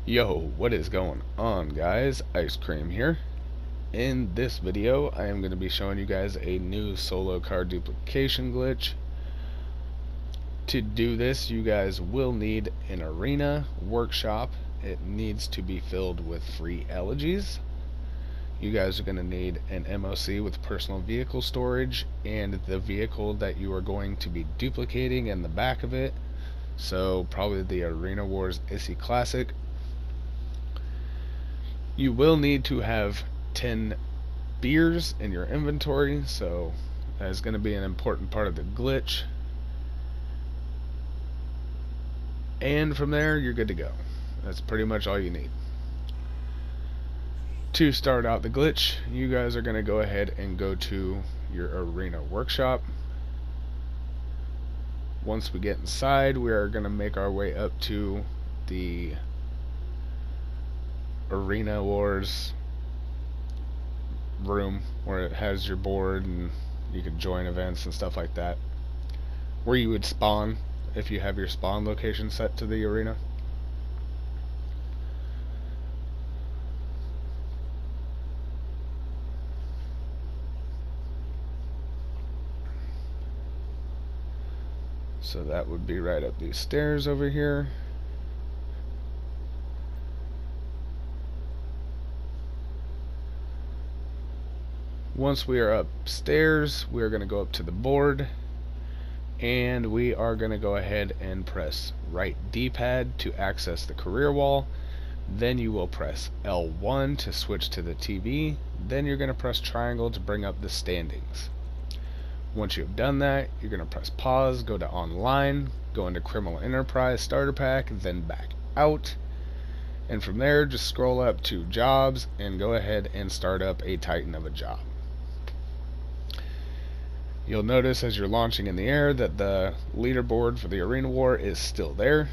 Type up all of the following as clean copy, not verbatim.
Yo, what is going on, guys? Ice Cream here. In this video, I am going to be showing you guys a new solo card duplication glitch. To do this, you guys will need an arena workshop. It needs to be filled with free elegies. You guys are going to need an MOC with personal vehicle storage and the vehicle that you are going to be duplicating in the back of it. So probably the Arena Wars Issy Classic. You will need to have 10 beers in your inventory, so that is going to be an important part of the glitch. And from there, you're good to go. That's pretty much all you need. To start out the glitch, you guys are going to go ahead and go to your arena workshop. Once we get inside, we are going to make our way up to the Arena Wars room where it has your board and you can join events and stuff like that, where you would spawn if you have your spawn location set to the arena. So that would be right up these stairs over here. Once we are upstairs, we are going to go up to the board, and we are going to go ahead and press right D-pad to access the career wall. Then you will press L1 to switch to the TV. Then you're going to press triangle to bring up the standings. Once you've done that, you're going to press pause, go to online, go into Criminal Enterprise Starter Pack, then back out. And from there, just scroll up to Jobs and go ahead and start up a Titan of a job. You'll notice as you're launching in the air that the leaderboard for the Arena War is still there.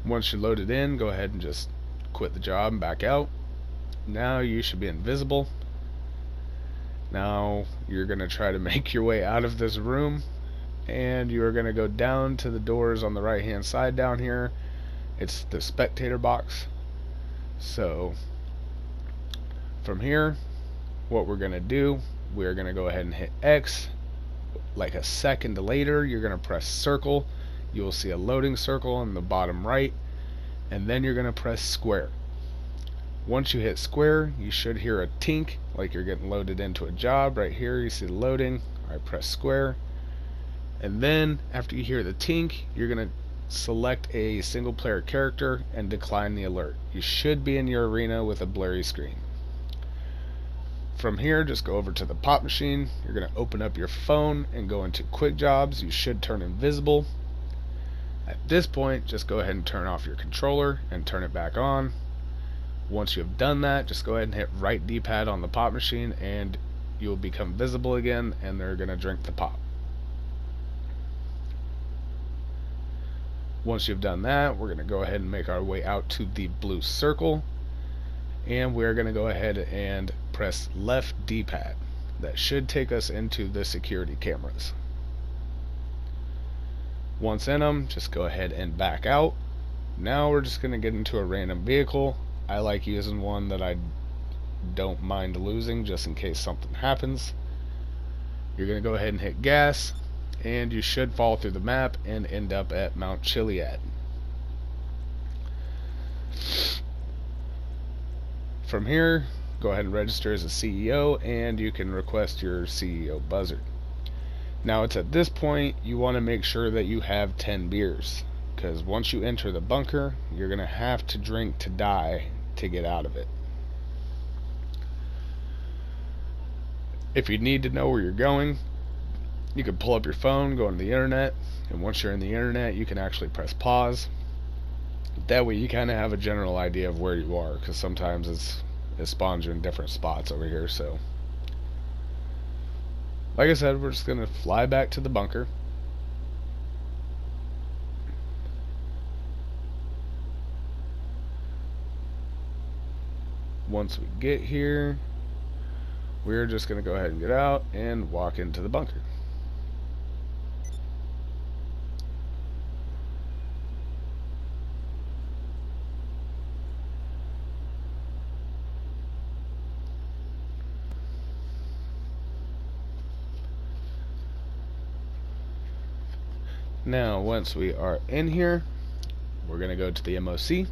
Once you load it in, go ahead and just quit the job and back out. Now you should be invisible. Now you're going to try to make your way out of this room, and you're going to go down to the doors on the right hand side down here. It's the spectator box. So from here, what we're going to do, we're going to go ahead and hit X. Like a second later, you're going to press circle. You will see a loading circle on the bottom right, and then you're going to press square. Once you hit square, you should hear a tink like you're getting loaded into a job. Right here you see the loading. I press square, and then after you hear the tink, you're going to select a single player character and decline the alert. You should be in your arena with a blurry screen. From here, just go over to the pop machine. You're going to open up your phone and go into quick jobs. You should turn invisible. At this point, just go ahead and turn off your controller and turn it back on. Once you have done that, just go ahead and hit right D-pad on the pop machine and you'll become visible again, and they're going to drink the pop. Once you've done that, we're going to go ahead and make our way out to the blue circle, and we're going to go ahead and press left D-pad. That should take us into the security cameras. Once in them, just go ahead and back out. Now we're just going to get into a random vehicle. I like using one that I don't mind losing just in case something happens. You're going to go ahead and hit gas, and you should fall through the map and end up at Mount Chiliad. From here, go ahead and register as a CEO, and you can request your CEO buzzard. Now it's at this point you want to make sure that you have 10 beers, because once you enter the bunker, you're going to have to drink to die to get out of it. If you need to know where you're going, you can pull up your phone, go on the internet, and once you're in the internet, you can actually press pause. That way you kind of have a general idea of where you are, because sometimes it spawns you in different spots over here. So like I said, we're just going to fly back to the bunker. Once we get here, we're just going to go ahead and get out and walk into the bunker. Now, once we are in here, we're going to go to the MOC,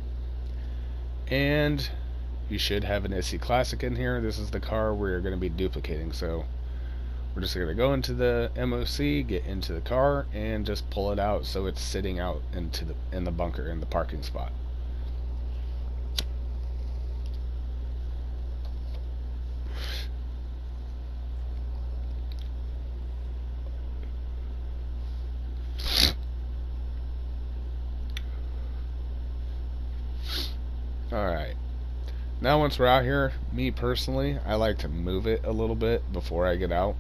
and you should have an ISSI Classic in here. This is the car we're going to be duplicating, so we're just going to go into the MOC, get into the car, and just pull it out so it's sitting out in the bunker in the parking spot. Alright, now once we're out here, me personally, I like to move it a little bit before I get out.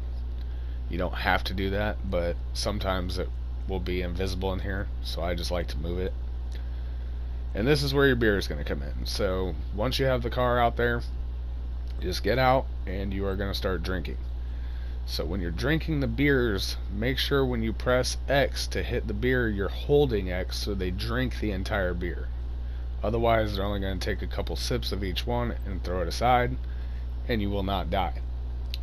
You don't have to do that, but sometimes it will be invisible in here, so I just like to move it. And this is where your beer is going to come in. So once you have the car out there, just get out and you are going to start drinking. So when you're drinking the beers, make sure when you press X to hit the beer, you're holding X so they drink the entire beer. Otherwise, they're only going to take a couple sips of each one and throw it aside, and you will not die.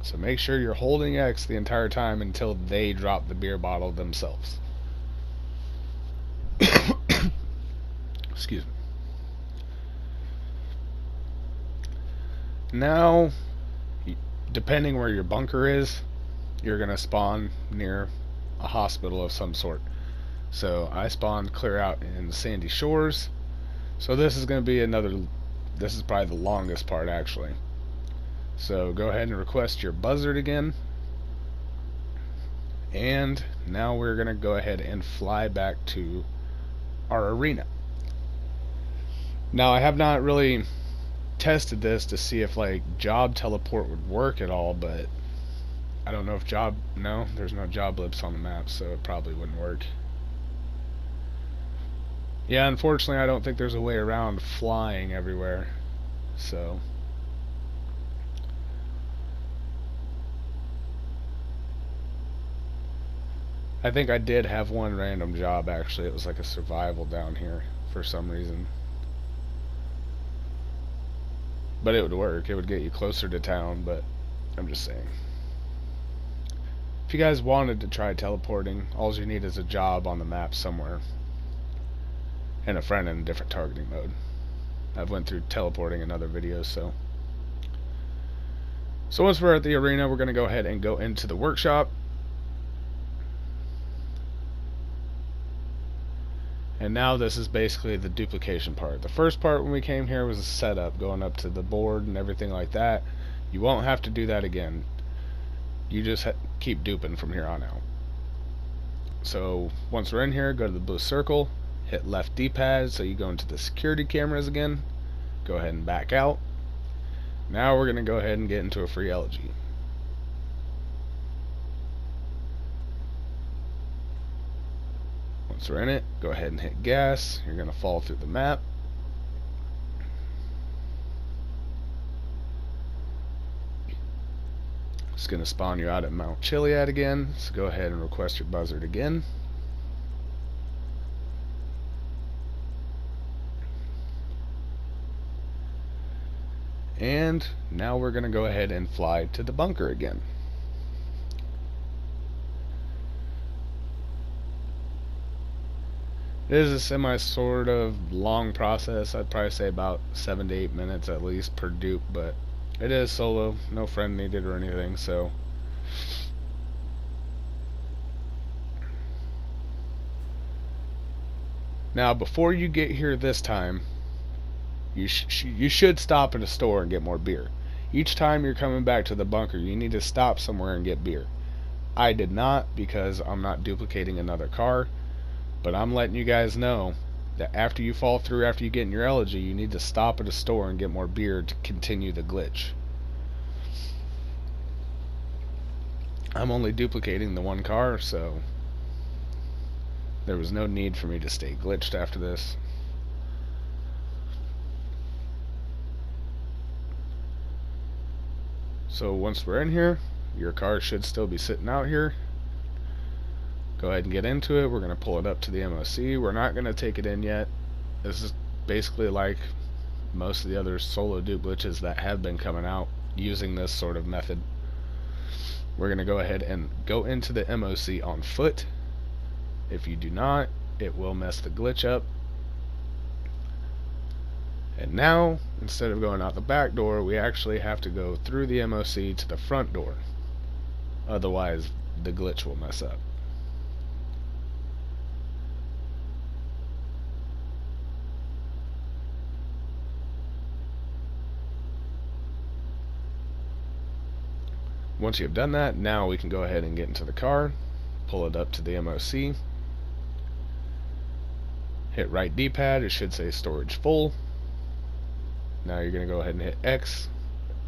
So make sure you're holding X the entire time until they drop the beer bottle themselves. Excuse me. Now, depending where your bunker is, you're going to spawn near a hospital of some sort. So I spawned clear out in Sandy Shores. So this is going to be this is probably the longest part actually. So go ahead and request your buzzard again. And now we're going to go ahead and fly back to our arena. Now I have not really tested this to see if like job teleport would work at all, but I don't know if there's no job blips on the map, so it probably wouldn't work. Yeah, unfortunately I don't think there's a way around flying everywhere, so I think I did have one random job actually. It was like a survival down here for some reason. But it would work. It would get you closer to town, but I'm just saying. If you guys wanted to try teleporting, all you need is a job on the map somewhere. And a friend in a different targeting mode. I've went through teleporting in other videos, so once we're at the arena, we're going to go ahead and go into the workshop. And now this is basically the duplication part. The first part when we came here was a setup, going up to the board and everything like that. You won't have to do that again. You just keep duping from here on out. So once we're in here, go to the blue circle, hit left D-pad so you go into the security cameras again. Go ahead and back out. Now we're going to go ahead and get into a free elegy. Once we're in it, go ahead and hit gas. You're going to fall through the map. It's going to spawn you out at Mount Chiliad again, so go ahead and request your buzzard again. And now we're going to go ahead and fly to the bunker again. It is a semi sort of long process. I'd probably say about 7 to 8 minutes at least per dupe, but it is solo, no friend needed or anything, so now before you get here this time, you should stop at a store and get more beer. Each time you're coming back to the bunker, you need to stop somewhere and get beer. I did not, because I'm not duplicating another car, but I'm letting you guys know that after you fall through, after you get in your elegy, you need to stop at a store and get more beer to continue the glitch. I'm only duplicating the one car, so there was no need for me to stay glitched after this. So once we're in here, your car should still be sitting out here. Go ahead and get into it. We're going to pull it up to the MOC. We're not going to take it in yet. This is basically like most of the other solo dupe glitches that have been coming out using this sort of method. We're going to go ahead and go into the MOC on foot. If you do not, it will mess the glitch up. And now, instead of going out the back door, we actually have to go through the MOC to the front door. Otherwise, the glitch will mess up. Once you've done that, now we can go ahead and get into the car, pull it up to the MOC, hit right D-pad, it should say storage full. Now you're going to go ahead and hit X,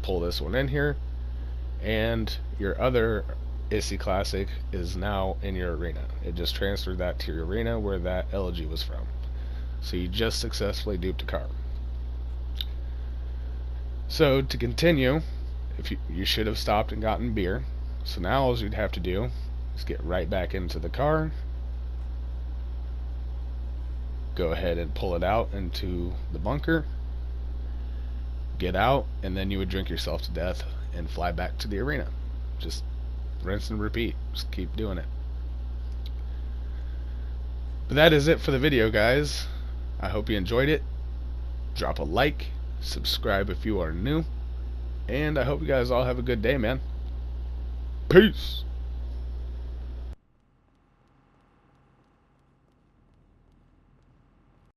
pull this one in here, and your other ISSI Classic is now in your arena. It just transferred that to your arena where that elegy was from. So you just successfully duped a car. So to continue, if you should have stopped and gotten beer. So now all you'd have to do is get right back into the car, go ahead and pull it out into the bunker, get out, and then you would drink yourself to death and fly back to the arena. Just rinse and repeat. Just keep doing it. But that is it for the video, guys. I hope you enjoyed it. Drop a like, subscribe if you are new, and I hope you guys all have a good day, man. Peace!